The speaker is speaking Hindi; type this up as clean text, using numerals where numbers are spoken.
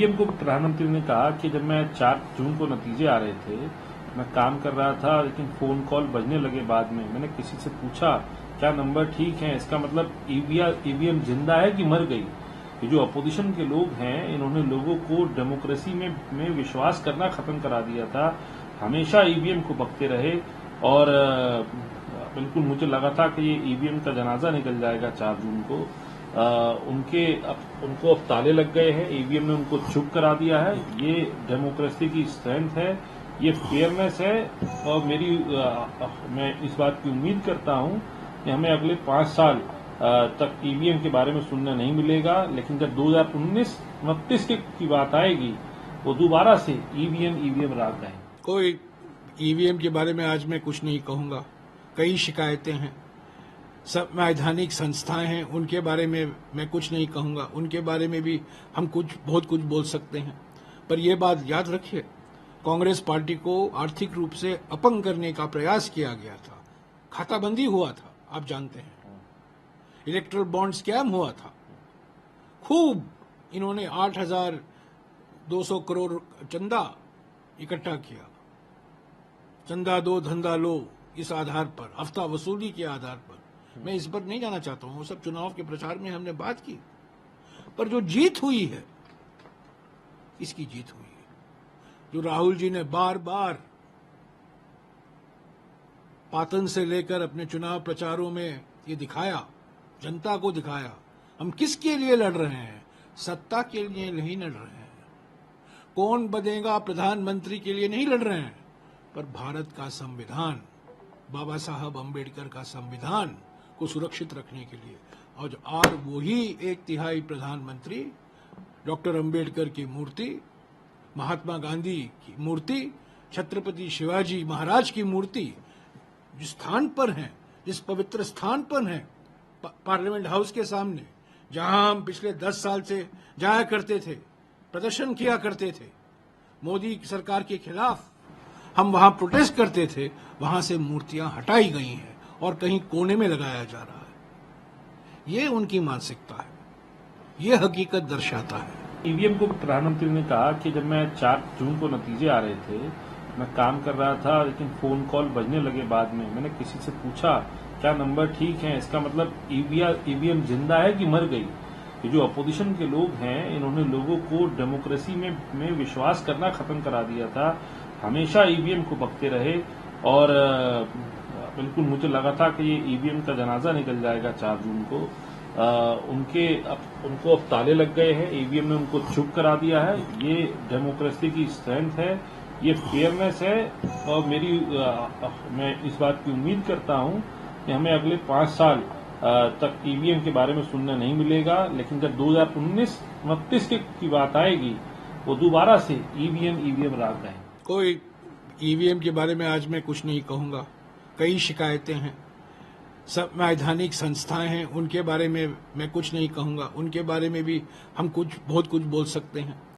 ईवीएम को प्रधानमंत्री ने कहा कि जब मैं 4 जून को नतीजे आ रहे थे, मैं काम कर रहा था, लेकिन फोन कॉल बजने लगे। बाद में मैंने किसी से पूछा क्या नंबर ठीक है, इसका मतलब ईवीएम जिंदा है कि मर गई। ये जो अपोजिशन के लोग हैं, इन्होंने लोगों को डेमोक्रेसी में विश्वास करना खत्म करा दिया था। हमेशा ईवीएम को बकते रहे और बिल्कुल मुझे लगा था कि ये ईवीएम का जनाजा निकल जाएगा 4 जून को। उनको अब ताले लग गए हैं, ईवीएम ने उनको चुप करा दिया है। ये डेमोक्रेसी की स्ट्रेंथ है, ये फेयरनेस है और मैं इस बात की उम्मीद करता हूं कि हमें अगले 5 साल तक ईवीएम के बारे में सुनने नहीं मिलेगा। लेकिन जब 2029 की बात आएगी, वो दोबारा से ईवीएम राग गए। कोई ईवीएम के बारे में आज मैं कुछ नहीं कहूंगा। कई शिकायतें हैं, संवैधानिक संस्थाएं हैं, उनके बारे में मैं कुछ नहीं कहूंगा। उनके बारे में भी हम बहुत कुछ बोल सकते हैं। पर यह बात याद रखिए, कांग्रेस पार्टी को आर्थिक रूप से अपंग करने का प्रयास किया गया था। खाताबंदी हुआ था, आप जानते हैं। इलेक्ट्रल बॉन्ड स्कैम हुआ था। खूब इन्होंने 8,200 करोड़ चंदा इकट्ठा किया। चंदा दो धंधा लो, इस आधार पर, हफ्ता वसूली के आधार पर। मैं इस पर नहीं जाना चाहता हूं, वो सब चुनाव के प्रचार में हमने बात की। पर जो जीत हुई है, इसकी जीत हुई है, जो राहुल जी ने बार बार पातन से लेकर अपने चुनाव प्रचारों में ये दिखाया, जनता को दिखाया, हम किसके लिए लड़ रहे हैं। सत्ता के लिए नहीं लड़ रहे हैं, कौन बनेगा प्रधानमंत्री के लिए नहीं लड़ रहे हैं, पर भारत का संविधान, बाबा साहब अंबेडकर का संविधान को सुरक्षित रखने के लिए। और वही 1/3 प्रधानमंत्री डॉक्टर अंबेडकर की मूर्ति, महात्मा गांधी की मूर्ति, छत्रपति शिवाजी महाराज की मूर्ति जिस स्थान पर है, जिस पवित्र स्थान पर है, पार्लियामेंट हाउस के सामने, जहां हम पिछले 10 साल से जाया करते थे, प्रदर्शन किया करते थे, मोदी सरकार के खिलाफ हम वहां प्रोटेस्ट करते थे, वहां से मूर्तियां हटाई गई हैं और कहीं कोने में लगाया जा रहा है। ये उनकी मानसिकता है, ये हकीकत दर्शाता है। ईवीएम को प्रधानमंत्री ने कहा कि जब मैं 4 जून को नतीजे आ रहे थे, मैं काम कर रहा था, लेकिन फोन कॉल बजने लगे। बाद में मैंने किसी से पूछा क्या नंबर ठीक है, इसका मतलब ईवीएम जिंदा है कि मर गई। ये जो अपोजिशन के लोग हैं, इन्होंने लोगों को डेमोक्रेसी में विश्वास करना खत्म करा दिया था। हमेशा ईवीएम को बकते रहे और बिल्कुल मुझे लगा था कि ये ईवीएम का जनाजा निकल जाएगा 4 जून को। उनको अब ताले लग गए हैं, ईवीएम ने उनको चुप करा दिया है। ये डेमोक्रेसी की स्ट्रेंथ है, ये फेयरनेस है और मैं इस बात की उम्मीद करता हूं कि हमें अगले 5 साल तक ईवीएम के बारे में सुनने नहीं मिलेगा। लेकिन जब 2029 की बात आएगी, वो दोबारा से ईवीएम राग गए। कोई ईवीएम के बारे में आज मैं कुछ नहीं कहूंगा। कई शिकायतें हैं, संवैधानिक संस्थाएं हैं, उनके बारे में मैं कुछ नहीं कहूंगा। उनके बारे में भी हम बहुत कुछ बोल सकते हैं।